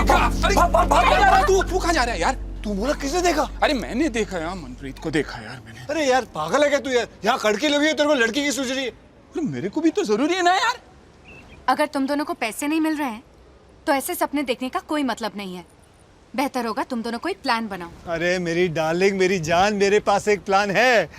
तू कहाँ जा रहा है यार? तू बोला किसने देखा? अरे मैंने देखा यार, मनप्रीत को देखा यार मैंने। अरे यार पागल है क्या तू यार? यहाँ लड़की लगी है, तेरे को लड़की की सूझ रही है? अरे मेरे को भी तो जरूरी है ना यार। अगर तुम दोनों को पैसे नहीं मिल रहे हैं तो ऐसे सपने देखने का कोई मतलब नहीं है। बेहतर होगा तुम दोनों कोई प्लान बनाओ। अरे मेरी डार्लिंग, मेरी जान, मेरे पास एक प्लान है।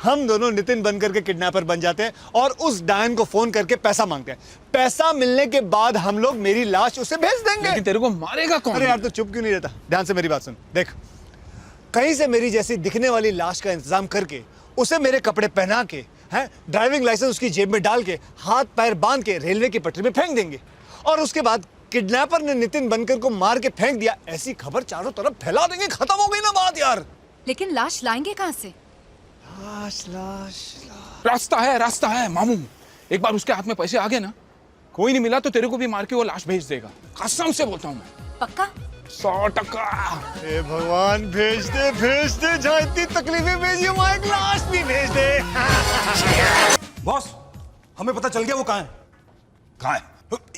हम दोनों नितिन बन करके किडनैपर बन जाते हैं और उस डायन को फोन करके पैसा मांगते हैं। पैसा मिलने के बाद हम लोग मेरी लाश उसे भेज देंगे। लेकिन तेरे को मारेगा कौन? अरे यार तू चुप क्यों नहीं रहता? ध्यान से मेरी बात सुन। देख, कहीं से मेरी जैसी दिखने वाली लाश का इंतजाम करके उसे मेरे कपड़े पहना के, हैं, ड्राइविंग लाइसेंस उसकी जेब में डाल के, हाथ पैर बांध के रेलवे की पटरी में फेंक देंगे। और उसके बाद किडनैपर ने नितिन बनकर को मार के फेंक दिया, ऐसी खबर चारों तरफ फैला देंगे। खत्म हो गई ना बात यार। लेकिन लाश लाएंगे कहाँ से? रास्ता है मामू। एक बार उसके हाथ में पैसे आ गए ना, कोई नहीं मिला तो तेरे को भी मार के वो लाश भेज देगा। कसम से बोलता हूँ मैं। पक्का? 100%। हे भगवान, भेज दे। जहाँ इतनी तकलीफें भेजी, वहाँ एक लाश भी भेज दे। बॉस, हमें पता चल गया वो कहाँ है। कहाँ है?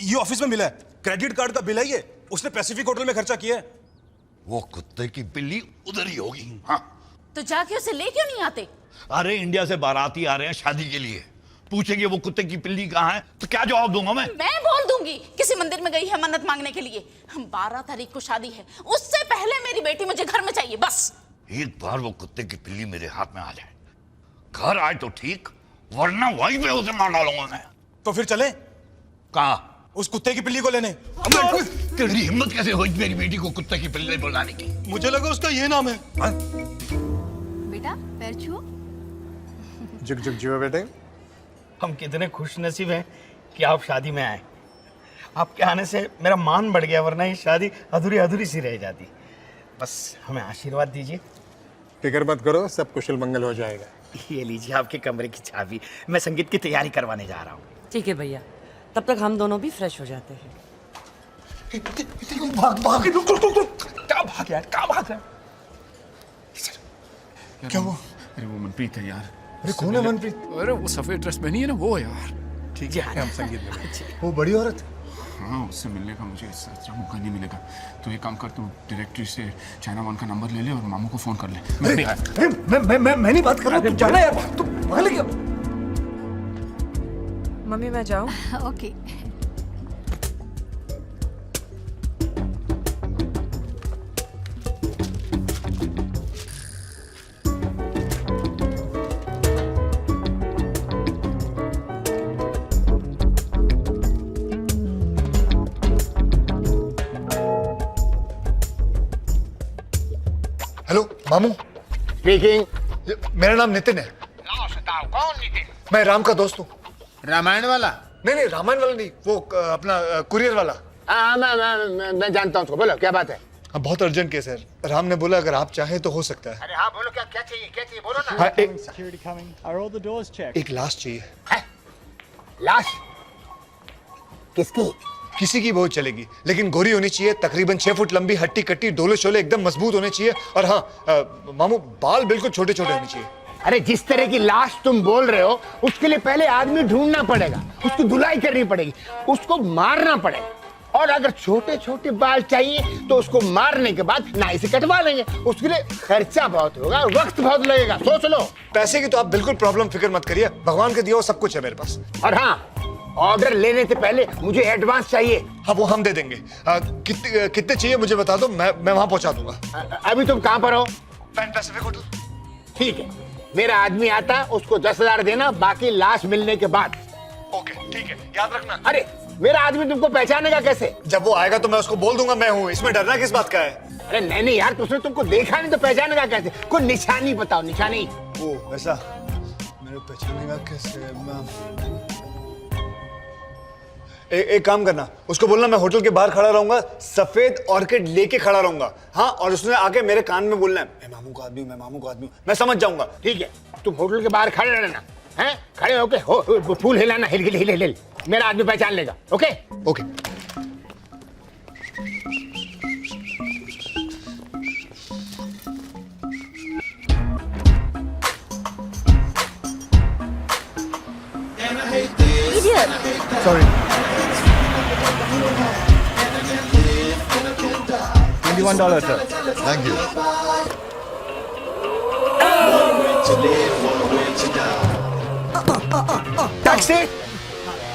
ये ऑफिस में मिला है। क्रेडिट कार्ड का बिल है ये। उसने पैसिफिक होटल में खर्चा किया है। वो कुत्ते की पिल्ली उधर ही होगी। हाँ, तो जाके उसे ले क्यों नहीं आते? अरे इंडिया से बाराती आ रहे हैं शादी के लिए, पूछेंगे वो कुत्ते की पिल्ली कहाँ है तो क्या जवाब दूंगा मैं बोल दूंगी किसी मंदिर में गई है मन्नत मांगने के लिए। हम 12 तारीख को शादी है, उससे पहले मेरी बेटी मुझे घर में चाहिए बस। एक बार वो कुत्ते की पिल्ली मेरे हाथ में आ जाए, घर आए तो ठीक, वरना वहीं पे उसे मार डालूंगा मैं। तो फिर चले कहाँ? उस कुत्ते की पिल्ली को लेने। तेरी हिम्मत कैसे हुई मेरी बेटी को कुत्ते की पिल्ली बुलाने की? मुझे लगा उसका ये नाम है। बेटा पैर छुओ। जुग जुग जियो बेटे। हम कितने खुश नसीब हैं कि आप शादी में आए। आपके आने से मेरा मान बढ़ गया, वरना ये शादी अधूरी अधूरी सी रह जाती। बस हमें आशीर्वाद दीजिए। फिक्र मत करो, सब कुशल मंगल हो जाएगा। ये लीजिए आपके कमरे की चाबी, मैं संगीत की तैयारी करवाने जा रहा हूँ। ठीक है भैया, तब तक हम दोनों भी फ्रेश हो जाते हैं। क्या भाग यार, क्या भाग रहा है? क्या वो? अरे वो मनप्रीत है यार। अरे कौन है मनप्रीत? अरे वो सफेद ड्रेस पहनी है ना, वो यार। ठीक है, हम संगीत में। वो बड़ी औरत। हाँ, उससे मिलने का मुझे इससे अच्छा मौका नहीं मिलेगा। तो एक काम कर, तू डायरेक्टरी से चाइना वन का नंबर ले ले और मामू को फोन कर ले। मैं भी आया। अरे मैं नहीं बात कर रहा हूँ, तू जाना यार। तू पागल है क्या? मम्मी मैं जाऊँ? ओके। हेलो मामू। स्पीकिंग। मेरा नाम नितिन है। कौन नितिन? मैं राम का दोस्त हूँ। रामायण वाला? नहीं, रामायण वाला नहीं, वो अपना कुरियर वाला। हाँ, मैं जानता हूँ उसको। बोलो क्या बात है? हाँ, बहुत अर्जेंट केस है। राम ने बोला अगर आप चाहें तो हो सकता है। अरे हाँ बोलो, क्या क्या चाहिए बोलो ना। हाँ, एक लाश चाहिए। है? लाश? किसकी? किसी की बहुत चलेगी, लेकिन गोरी होनी चाहिए, तकरीबन 6 फुट लंबी, हट्टी कट्टी, डोले शोले एकदम मजबूत होने चाहिए। और हाँ मामू, बाल बिल्कुल छोटे छोटे होने चाहिए। अरे जिस तरह की लाश तुम बोल रहे हो, उसके लिए पहले आदमी ढूंढना पड़ेगा, उसकी धुलाई करनी पड़ेगी, उसको मारना पड़ेगा। और अगर छोटे छोटे बाल चाहिए तो उसको मारने के बाद नाई से कटवा लेंगे। उसके लिए खर्चा बहुत होगा, वक्त बहुत लगेगा। सोच लो। पैसे की तो आप बिल्कुल प्रॉब्लम फिक्र मत करिए, भगवान के दिया वो सब कुछ है मेरे पास। और हाँ, ऑर्डर लेने से पहले मुझे एडवांस चाहिए। हाँ, वो हम दे देंगे। कितने चाहिए मुझे बता दो, मैं वहां पहुंचा दूंगा। अभी तुम कहाँ पर हो? Pan Pacific hotel. ठीक है, मेरा आदमी आता, उसको 10,000 देना, बाकी लाश मिलने के बाद। ओके ठीक है, याद रखना। अरे मेरा आदमी तुमको पहचानेगा कैसे? जब वो आएगा तो मैं उसको बोल दूंगा मैं हूँ, इसमें डरना किस बात का है? अरे नहीं यार, उसने तुमको देखा नहीं तो पहचानेगा कैसे? कोई निशानी बताओ, निशानी। ओ वैसा, मेरे पहचानेगा कैसे? एक काम करना, उसको बोलना मैं होटल के बाहर खड़ा रहूंगा, सफेद ऑर्किड लेके खड़ा रहूंगा। हाँ, और उसने आके मेरे कान में बोलना है, मैं मामू का आदमी हूँ, मैं मामू का आदमी हूँ। मैं समझ जाऊंगा। ठीक है, तुम होटल के बाहर खड़े रहना, हैं? खड़े होके हो फूल हिलाना, हिल हिल हिल हिल। मेरा आदमी पहचान लेगा। Okay okay. Idiot! Sorry. $21, sir. Thank you. Taxi.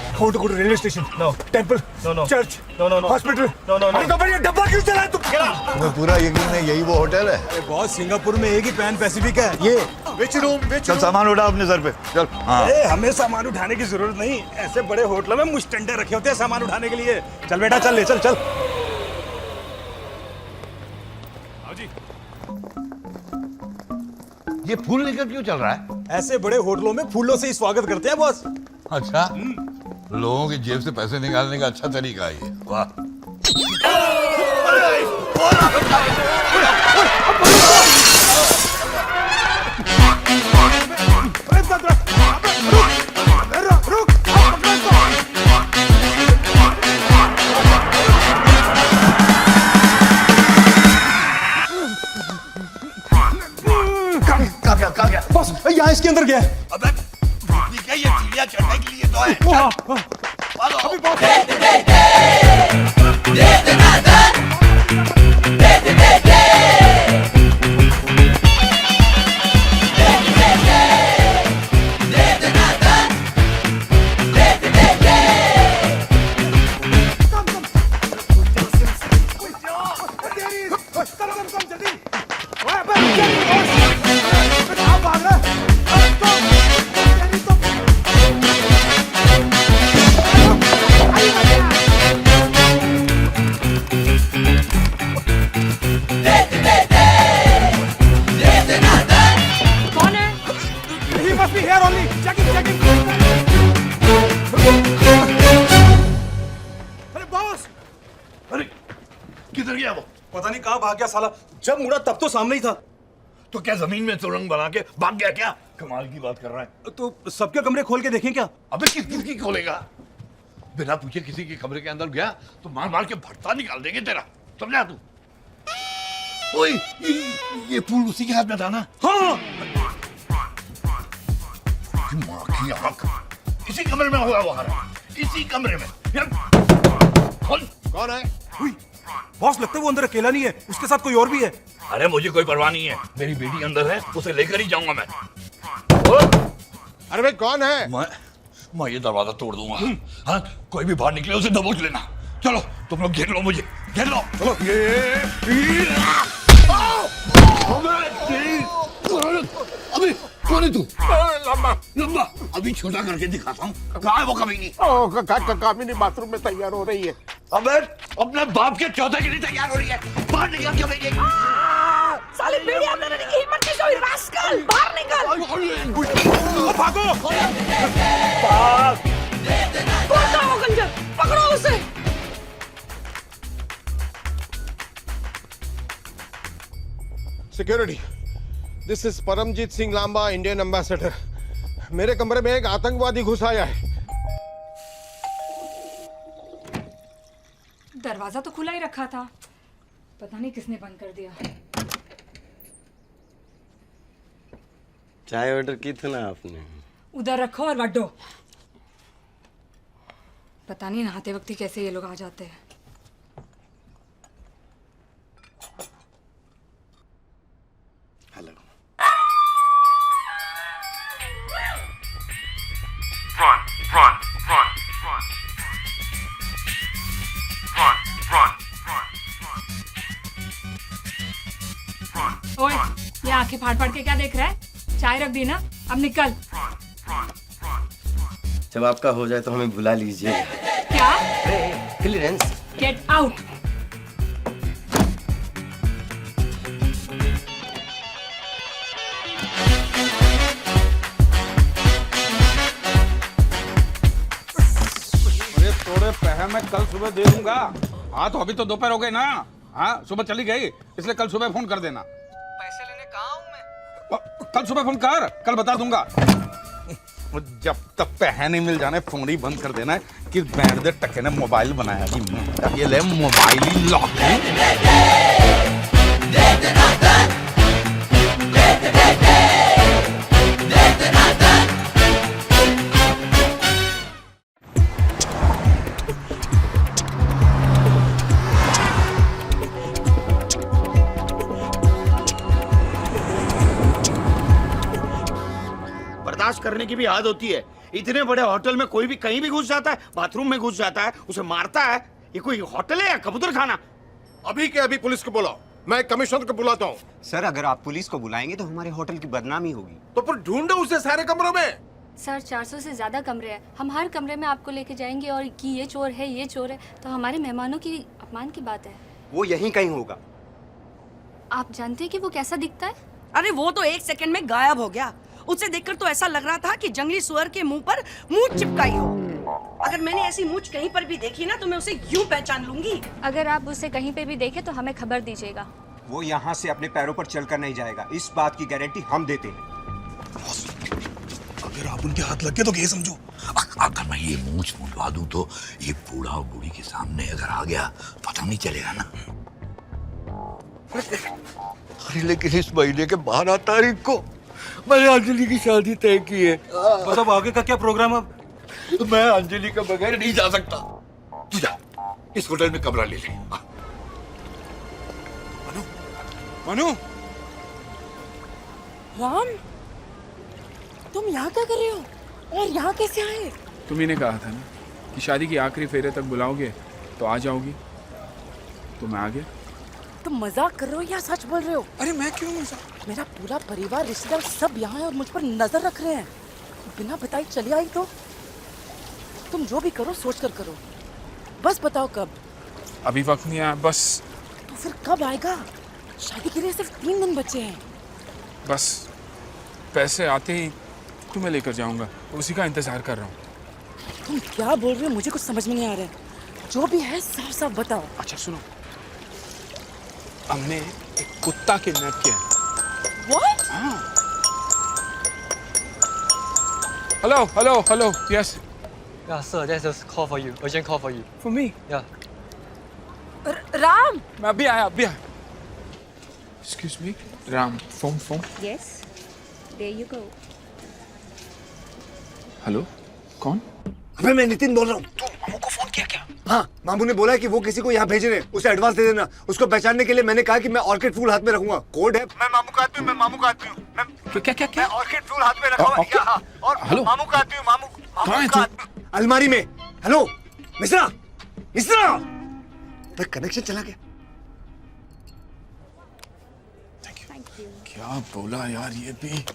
I want to go to railway station. No. Temple. No. Church. No. Hospital. No. अरे तो फिर ये डब्बा क्यों चला तुम? तुम्हें पूरा यकीन है यही वो होटल है? बॉस सिंगापुर में एक ही पैन पैसिफिक है ये। Which room? चल सामान उठा अपने सर पे, चल। हाँ। हमें सामान उठाने की जरूरत नहीं, ऐसे बड़े होटलों में मुस्टंडे रखे होते हैं सामान उठाने के लिए। चल बेटा चल ले चल। ये फूल लेकर क्यों चल रहा है? ऐसे बड़े होटलों में फूलों से ही स्वागत करते हैं बॉस। अच्छा, लोगों की जेब से पैसे निकालने का अच्छा तरीका है ये। वाह। कहाँ गया? बॉस यहाँ इसके अंदर गया है। अबे ठीक है, ये सीढ़ियाँ चढ़ने के लिए तो है। चल। अभी बॉस किधर गया वो? पता नहीं कहाँ भाग गया साला। जब मुड़ा तब तो सामने ही था। तो क्या जमीन में सुरंग बना के भाग गया क्या? कमाल की बात कर रहा है। तो सबके कमरे खोल के देखें क्या? अबे किसकी खोलेगा? बिना पूछे किसी के कमरे के अंदर गया तो मार मार के भट्टा निकाल देंगे तेरा, समझा तू? ओए, ये फूल उसी के हाथ में था ना? हाँ। माँ की आँख, इसी कमरे में हुआ वो हरा, इसी कमरे में। कौन है? बॉस लगता है वो अंदर अकेला नहीं है, उसके साथ कोई और भी है। अरे मुझे कोई परवाह नहीं है, मेरी बेटी अंदर है, उसे लेकर ही जाऊंगा मैं। अरे भाई कौन है? मैं ये दरवाजा तोड़ दूंगा। हाँ, कोई भी बाहर निकले उसे दबोच लेना। चलो तुम लोग घेर लो मुझे, घेर लो। चलो। अभी कौन है तू? लंबा अभी छोटा करके दिखाता हूँ। कहाँ है वो कमीनी? कामिनी बाथरूम में तैयार हो रही है। अबे अपने बाप के चौथे के लिए तैयार हो रही है, बाहर निकल के भेजेगी। साले पीढ़ी आपने लेने की हिम्मत कैसे हुई? रास्कल, बाहर निकल। भागो। कौन था वो गंजर? पकड़ो उसे। Security, this is Paramjit Singh Lamba, Indian ambassador. मेरे कमरे में एक आतंकवादी घुस आया है। दरवाजा तो खुला ही रखा था, पता नहीं किसने बंद कर दिया। चाय ऑर्डर की थी ना आपने? उधर रखो और वड्डो। पता नहीं नहाते वक्त ही कैसे ये लोग आ जाते हैं। हेलो। ओए, ये आंखें फाड़ फाड़ के क्या देख रहा है? चाय रख दी ना, अब निकल। जब आपका हो जाए तो हमें बुला लीजिए। क्या? क्लियरेंस। Get out. अरे थोड़े पैसे मैं कल सुबह दे दूंगा। हाँ तो अभी तो दोपहर हो गए ना। हाँ सुबह चली गई, इसलिए कल सुबह फोन कर देना। पैसे लेने कहाँ हूँ मैं? कल सुबह फोन कर, कल बता दूंगा। जब तक पैसे नहीं मिल जाने फोन ही बंद कर देना है कि बैंड दे टके ने मोबाइल बनाया जी। ये ले मोबाइल ही लॉक। बर्दाश्त करने की भी आदत होती है। इतने बड़े होटल में कोई भी कहीं भी घुस जाता है, बाथरूम में घुस जाता है, उसे मारता है। ये कोई होटल है या कबूतर खाना? अभी के अभी पुलिस को बुलाओ, मैं कमिश्नर को बुलाता हूँ। सर अगर आप पुलिस को बुलाएंगे तो हमारे होटल की बदनामी होगी। तो फिर ढूंढो उसे सारे कमरों में। सर 400 से ज्यादा कमरे हैं, हम हर कमरे में आपको लेके जाएंगे और कि ये चोर है ये चोर है, तो हमारे मेहमानों की अपमान की बात है। वो यहीं कहीं होगा। आप जानते हैं कि वो कैसा दिखता है? अरे वो तो 1 सेकंड में गायब हो गया। उसे देखकर तो ऐसा लग रहा था कि जंगली सुअर के मुंह पर मूंछ चिपकाई हो। अगर मैंने ऐसी मूंछ कहीं पर भी देखी ना तो मैं उसे यूं पहचान लूंगी। अगर आप उसे कहीं पे भी देखें तो हमें खबर दीजिएगा। वो यहाँ से अपने पैरों पर चलकर नहीं जाएगा, इस बात की गारंटी हम देते हैं। अगर आप उनके हाथ लग गए तो क्या समझो? अगर मैं ये मूंछ मुंडवा दूं तो ये बूढ़ा और बूढ़ी के सामने अगर आ गया पता नहीं चलेगा ना। अरे लेकिन इस महीने के 12 तारीख को मैंने अंजलि की शादी तय की है। मतलब आगे का क्या प्रोग्राम अब? मैं अंजलि के बगैर नहीं जा सकता। तू जा, इस होटल में कमरा ले ले। मनु, राम, तुम यहाँ क्या कर रहे हो और यहाँ कैसे आए? तुम्ही ने कहा था ना कि शादी की आखिरी फेरे तक बुलाओगे तो आ जाओगी, तो मैं आ गया। तुम मजाक कर रहे हो या सच बोल रहे हो? अरे मैं क्यों मजाक? मेरा पूरा परिवार रिश्तेदार सब यहाँ है और मुझ पर नजर रख रहे हैं। बिना बताई चली आई तो? तुम जो भी करो सोच कर करो, बस बताओ कब? अभी वक्त नहीं आया, बस तो फिर कब आएगा? शादी के लिए सिर्फ 3 दिन बचे हैं। बस पैसे आते ही तुम्हें लेकर जाऊंगा, उसी का इंतजार कर रहा हूँ। तुम क्या बोल रहे हो? मुझे कुछ समझ में नहीं आ रहा है। जो भी है साफ साफ बताओ। अच्छा सुनो, हमने एक कुत्ता किडनैप किया है। What? हाँ। Hello hello hello, yes. Yeah, sir, there's a call for you. Urgent call for you. For me? Yeah. Ram, मैं अभी आया, अभी आया। Excuse me, Ram, phone. Yes, there you go. Hello, कौन? अबे मैं नितिन बोल रहा हूँ। तू मामू को फोन किया क्या? हाँ, मामू ने बोला है कि वो किसी को यहाँ भेज रहे हैं, उसे एडवांस दे देना। उसको पहचानने के लिए मैंने कहा कि मैं ऑर्किड फूल हाथ में रखूंगा। कोड है, मैं मामू का आदमी हूँ, मैं मामू का आदमी हूँ। मैं ऑर्किड फूल हाथ में रखा हुआ यहाँ, और हेलो? मामू का आदमी हूँ, मामू कहाँ है का तू? आदमी। अलमारी में। हेलो मिश्रा, मिश्रा, कनेक्शन चला गया। क्या बोला यार ये भी?